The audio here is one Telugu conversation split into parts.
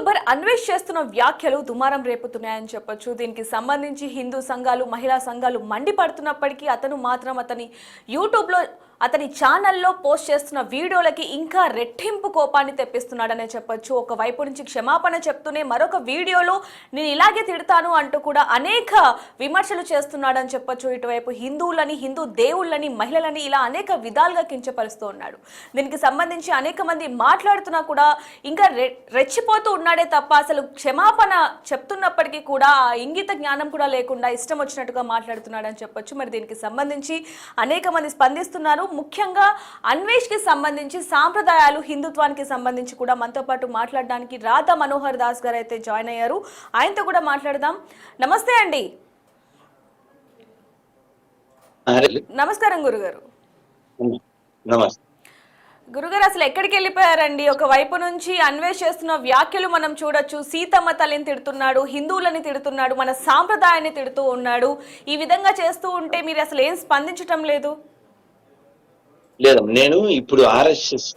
యూట్యూబర్ అన్వేష్ చేస్తున్న వ్యాఖ్యలు దుమారం రేపుతున్నాయని చెప్పొచ్చు. దీనికి సంబంధించి హిందూ సంఘాలు, మహిళా సంఘాలు మండిపడుతున్నప్పటికీ అతను మాత్రం యూట్యూబ్లో అతని ఛానల్లో పోస్ట్ చేస్తున్న వీడియోలకి ఇంకా రెట్టింపు కోపాన్ని తెప్పిస్తున్నాడనే చెప్పొచ్చు. ఒకవైపు నుంచి క్షమాపణ చెప్తూనే మరొక వీడియోలో నేను ఇలాగే తిడతాను అంటూ కూడా అనేక విమర్శలు చేస్తున్నాడని చెప్పొచ్చు. ఇటువైపు హిందువులని, హిందూ దేవుళ్ళని, మహిళలని ఇలా అనేక విధాలుగా కించపరుస్తూ ఉన్నాడు. దీనికి సంబంధించి అనేక మంది మాట్లాడుతున్నా కూడా ఇంకా రెచ్చిపోతూ ఉన్నాడే తప్ప అసలు క్షమాపణ చెప్తున్నప్పటికీ కూడా ఆ ఇంగిత జ్ఞానం కూడా లేకుండా ఇష్టం వచ్చినట్టుగా మాట్లాడుతున్నాడని చెప్పొచ్చు. మరి దీనికి సంబంధించి అనేక మంది స్పందిస్తున్నారు. ముఖ్యంగా అన్వేష్ కి సంబంధించి సాంప్రదాయాలు, హిందుత్వానికి సంబంధించి కూడా మనతో పాటు మాట్లాడడానికి రాధా మనోహర్ దాస్ గారు అయితే జాయిన్ అయ్యారు. ఆయనతో కూడా మాట్లాడదాం. నమస్తే అండి. నమస్కారం గురుగారు. గురుగారు, అసలు ఎక్కడికి వెళ్ళిపోయారండి? ఒకవైపు నుంచి అన్వేష్ చేస్తున్న వ్యాఖ్యలు మనం చూడొచ్చు. సీతమ్మ తల్లిని తిడుతున్నాడు, హిందువులని తిడుతున్నాడు, మన సాంప్రదాయాన్ని తిడుతూ ఉన్నాడు. ఈ విధంగా చేస్తూ ఉంటే మీరు అసలు ఏం స్పందించటం లేదు? లేదు, నేను ఇప్పుడు ఆర్ఎస్ఎస్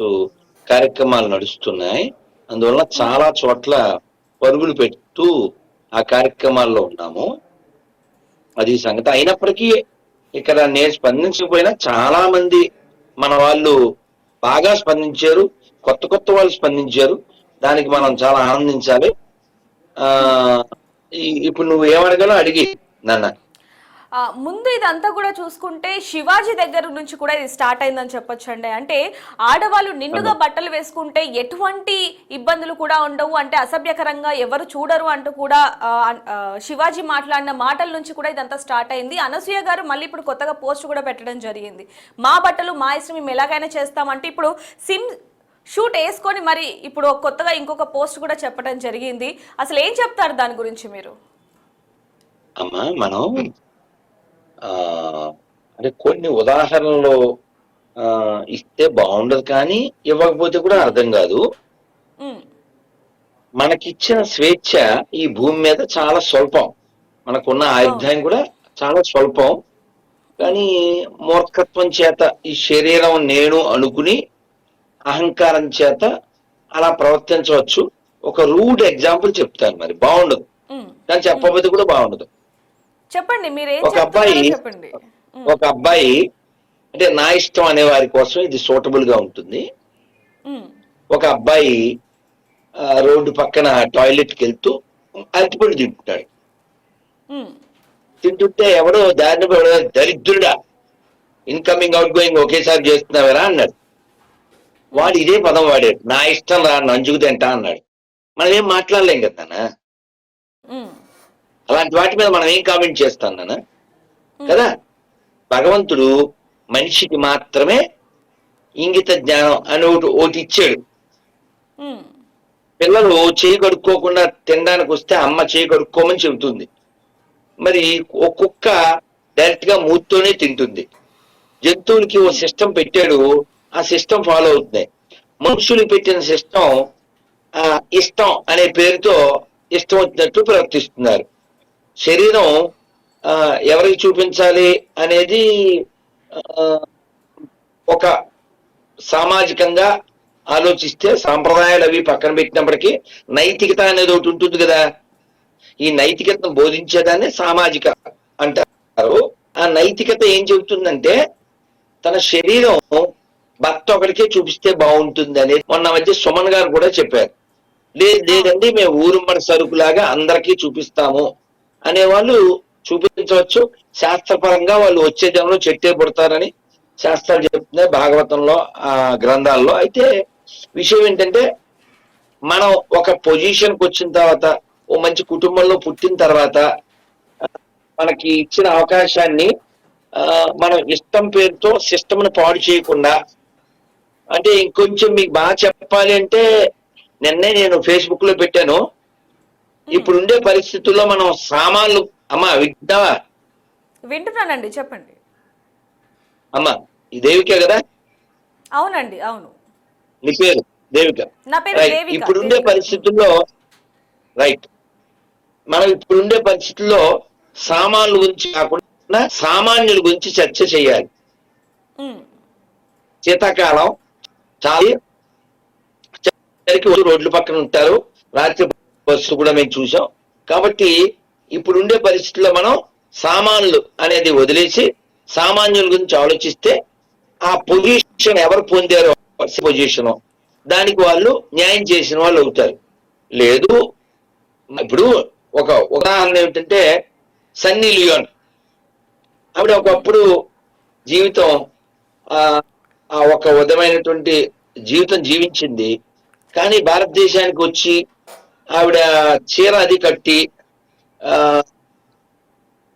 కార్యక్రమాలు నడుస్తున్నాయి, అందువల్ల చాలా చోట్ల పరుగులు పెడుతూ ఆ కార్యక్రమాల్లో ఉన్నాము. అది సంగతి. అయినప్పటికీ ఇక్కడ నేను స్పందించకపోయినా చాలా మంది మన వాళ్ళు బాగా స్పందించారు, కొత్త కొత్త వాళ్ళు స్పందించారు. దానికి మనం చాలా ఆనందించాలి. ఇప్పుడు నువ్వు ఏమడగలో అడిగి నన్ను. ముందు ఇదంతా కూడా చూసుకుంటే శివాజీ దగ్గర నుంచి కూడా ఇది స్టార్ట్ అయిందని చెప్పొచ్చండి. అంటే ఆడవాళ్ళు నిండుగా బట్టలు వేసుకుంటే ఎటువంటి ఇబ్బందులు కూడా ఉండవు, అంటే అసభ్యకరంగా ఎవరు చూడరు అంటూ కూడా శివాజీ మాట్లాడిన మాటల నుంచి కూడా ఇదంతా స్టార్ట్ అయింది. అనసూయ గారు మళ్ళీ ఇప్పుడు కొత్తగా పోస్ట్ కూడా పెట్టడం జరిగింది. మా బట్టలు మా ఇష్టం, మేము ఎలాగైనా చేస్తామంటే ఇప్పుడు షూట్ వేసుకొని మరి ఇప్పుడు కొత్తగా ఇంకొక పోస్ట్ కూడా చెప్పడం జరిగింది. అసలు ఏం చెప్తారు దాని గురించి మీరు? అమ్మా, మనం అంటే కొన్ని ఉదాహరణలు ఇస్తే బాగుండదు, కానీ ఇవ్వకపోతే కూడా అర్థం కాదు. మనకిచ్చిన స్వేచ్ఛ ఈ భూమి మీద చాలా స్వల్పం, మనకున్న ఆయుధాయం కూడా చాలా స్వల్పం. కానీ మూర్ఖత్వం చేత ఈ శరీరం నేను అనుకుని అహంకారం చేత అలా ప్రవర్తించవచ్చు. ఒక రూడ్ ఎగ్జాంపుల్ చెప్తాను, మరి బాగుండదు కానీ చెప్పబోతే కూడా బాగుండదు. చెప్పండి. ఒక అబ్బాయి అంటే నా ఇష్టం అనే వారి కోసం ఇది సూటబుల్ గా ఉంటుంది. ఒక అబ్బాయి రోడ్డు పక్కన టాయిలెట్కి వెళ్తూ అరటిపండు తింటున్నాడు. తింటుంటే ఎవడో దారిని దరిద్రుడా, ఇన్కమింగ్ అవుట్ గోయింగ్ ఒకేసారి చేస్తున్నావరా అన్నాడు. వాడు ఇదే పదం వాడాడు, నా ఇష్టం రా, నంజుకు తింటా అన్నాడు. మనం ఏం మాట్లాడలేం కదా, అలాంటి వాటి మీద మనం ఏం కామెంట్ చేస్తాం నాన్న కదా. భగవంతుడు మనిషికి మాత్రమే ఇంగిత జ్ఞానం అని ఒకటి ఇచ్చాడు. పిల్లలు చేయి కడుక్కోకుండా తినడానికి వస్తే అమ్మ చేయి కడుక్కోమని చెబుతుంది. మరి ఒక కుక్క డైరెక్ట్ గా మూతితోనే తింటుంది. జంతువులకి ఓ సిస్టమ్ పెట్టాడు, ఆ సిస్టమ్ ఫాలో అవుతుంది. మనుషులకు పెట్టిన సిస్టమ్ ఇష్టం అనే పేరుతో ఇష్టం వచ్చినట్టు ప్రవర్తిస్తున్నారు. శరీరం ఎవరికి చూపించాలి అనేది ఒక సామాజికంగా ఆలోచిస్తే సాంప్రదాయాలు అవి పక్కన పెట్టినప్పటికీ నైతికత అనేది ఒకటి ఉంటుంది కదా. ఈ నైతికతను బోధించేదాన్ని సామాజిక అంటారు. ఆ నైతికత ఏం చెబుతుందంటే తన శరీరం భర్త ఒకరికే చూపిస్తే బాగుంటుంది అనేది మొన్న మధ్య సుమన్ గారు కూడా చెప్పారు. లేదండి మేము ఊరుమ్మడి సరుకులాగా అందరికీ చూపిస్తాము అనేవాళ్ళు చూపించవచ్చు. శాస్త్రపరంగా వాళ్ళు వచ్చే జనంలో చెట్టే పుడతారని శాస్త్రాలు చెప్తున్నాయి భాగవతంలో, ఆ గ్రంథాల్లో. అయితే విషయం ఏంటంటే మనం ఒక పొజిషన్కి వచ్చిన తర్వాత, ఓ మంచి కుటుంబంలో పుట్టిన తర్వాత మనకి ఇచ్చిన అవకాశాన్ని మనం ఇష్టం పేరుతో సిస్టమ్ను పాడు చేయకుండా, అంటే ఇంకొంచెం మీకు బాగా చెప్పాలి అంటే నిన్నే నేను ఫేస్బుక్ లో పెట్టాను, ఇప్పుడుండే పరిస్థితుల్లో మనం సామాన్లు, అమ్మా వింటావా? వింటున్నానండి, చెప్పండి. అమ్మా ఈ దేవికే కదా? అవునండి, అవును. నీ పేరు దేవిక? ఇప్పుడుండే పరిస్థితుల్లో మనం ఇప్పుడుండే పరిస్థితుల్లో సామాన్ల గురించి కాకుండా సామాన్యుల గురించి చర్చ చేయాలి. శీతాకాలం చాలా రోడ్ల పక్కన ఉంటారు, రాత్రి బస్సు కూడా మేము చూసాం. కాబట్టి ఇప్పుడు ఉండే పరిస్థితుల్లో మనం సామాన్లు అనేది వదిలేసి సామాన్యుల గురించి ఆలోచిస్తే ఆ పొజిషన్ ఎవరు పొందారో పొజిషన్ దానికి వాళ్ళు న్యాయం చేసిన వాళ్ళు అవుతారు. లేదు ఇప్పుడు ఒక ఉదాహరణ ఏమిటంటే సన్నీ లియోన్ ఆవిడ ఒకప్పుడు జీవితం ఆ ఒక విధమైనటువంటి జీవితం జీవించింది. కానీ భారతదేశానికి వచ్చి ఆవిడ చీర అది కట్టి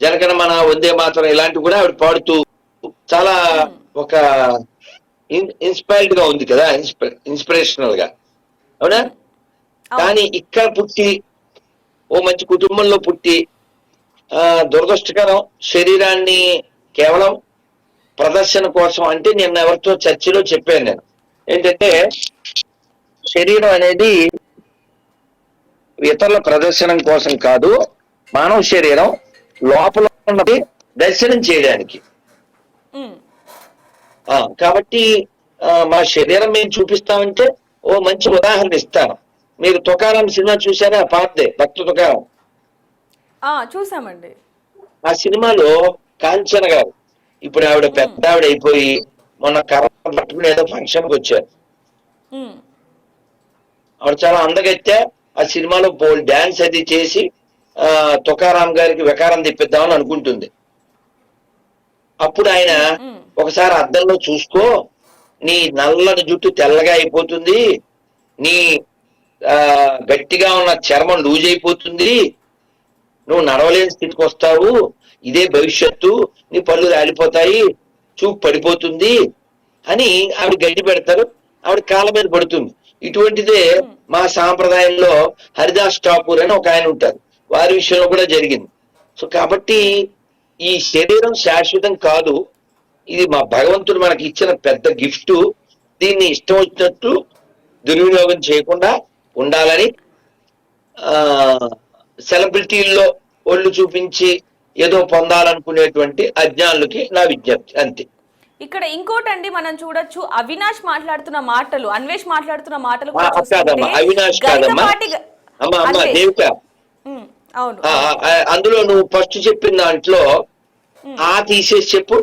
జనగణమన వందే మాతరం ఇలాంటివి కూడా ఆవిడ పాడుతూ చాలా ఒక ఇన్స్పైర్డ్ గా ఉంది కదా, ఇన్స్పిరేషనల్ గా, అవునా? కానీ ఇక్కడ పుట్టి ఓ మంచి కుటుంబంలో పుట్టి దురదృష్టకరం శరీరాన్ని కేవలం ప్రదర్శన కోసం, అంటే నిన్న ఎవరితో చర్చలో చెప్పాను నేను ఏంటంటే శరీరం అనేది ఇతరుల ప్రదర్శనం కోసం కాదు, మానవ శరీరం లోపల ఉన్నది దర్శనం చేయడానికి. కాబట్టి మా శరీరం మేము చూపిస్తామంటే ఓ మంచి ఉదాహరణ ఇస్తాను. మీరు తుకారాం సినిమా చూసారా? పాతదే, భక్త తుకారాం. చూసామండి. ఆ సినిమాలో కాంచన గారు ఇప్పుడు ఆవిడ పెద్ద ఆవిడ అయిపోయి మొన్న కర్ర పట్టుకుని ఏదో ఫంక్షన్కి వచ్చారు. ఆవిడ చాలా అందగత్తే. ఆ సినిమాలో డాన్స్ అది చేసి తుకారాం గారికి వికారం తెప్పిద్దామని అనుకుంటుంది. అప్పుడు ఆయన ఒకసారి అద్దంలో చూసుకో, నీ నల్లని జుట్టు తెల్లగా అయిపోతుంది, నీ గట్టిగా ఉన్న చర్మం లూజ్ అయిపోతుంది, నువ్వు నడవలేని స్థితికి వస్తావు, ఇదే భవిష్యత్తు, నీ పళ్ళు రాలిపోతాయి, చూపు పడిపోతుంది అని ఆవిడ గడ్డి పెడతారు. ఆవిడ కాళ్ళ మీద పడుతుంది. ఇటువంటిదే మా సాంప్రదాయంలో హరిదాస్ ఠాకూర్ అని ఒక ఆయన ఉంటారు, వారి విషయంలో కూడా జరిగింది. సో కాబట్టి ఈ శరీరం శాశ్వతం కాదు, ఇది మా భగవంతుడు మనకి ఇచ్చిన పెద్ద గిఫ్ట్. దీన్ని ఇష్టం వచ్చినట్టు దుర్వినియోగం చేయకుండా ఉండాలని సెలబ్రిటీల్లో ఒళ్ళు చూపించి ఏదో పొందాలనుకునేటువంటి అజ్ఞానులకి నా విజ్ఞప్తి, అంతే. ఇక్కడ ఇంకోటండి, మనం చూడొచ్చు అవినాష్ మాట్లాడుతున్న మాటలు, అన్వేష్ మాట్లాడుతున్న మాటలు అవినాష్ కాదమ్మా, దేవిక. అవును, అందులో నువ్వు ఫస్ట్ చెప్పిన దాంట్లో తీసేసి చెప్పు.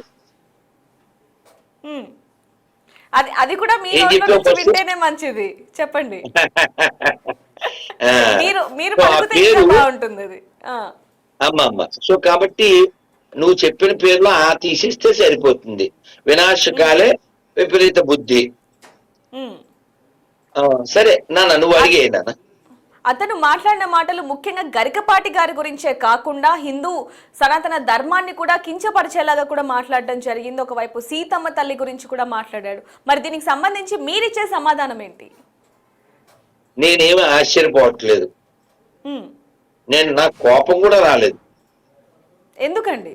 అది కూడా మీరు వింటేనే మంచిది, చెప్పండి. మీరు బాగుంటుంది అది. అమ్మ సో కాబట్టి నువ్వు చెప్పిన పేర్లో తీసేస్తే సరిపోతుంది. వినాశకాలే విపరీత బుద్ధి. సరే నాన్న, నువ్వు అడిగే నాన్న. అతను మాట్లాడిన మాటలు ముఖ్యంగా గరికపాటి గారి గురించే కాకుండా హిందూ సనాతన ధర్మాన్ని కూడా కించపరిచేలాగా కూడా మాట్లాడడం జరిగింది. ఒకవైపు సీతమ్మ తల్లి గురించి కూడా మాట్లాడాడు. మరి దీనికి సంబంధించి మీరిచ్చే సమాధానం ఏంటి? నేనేమి ఆశ్చర్యపోవట్లేదు, నాకు కోపం కూడా రాలేదు. ఎందుకండి?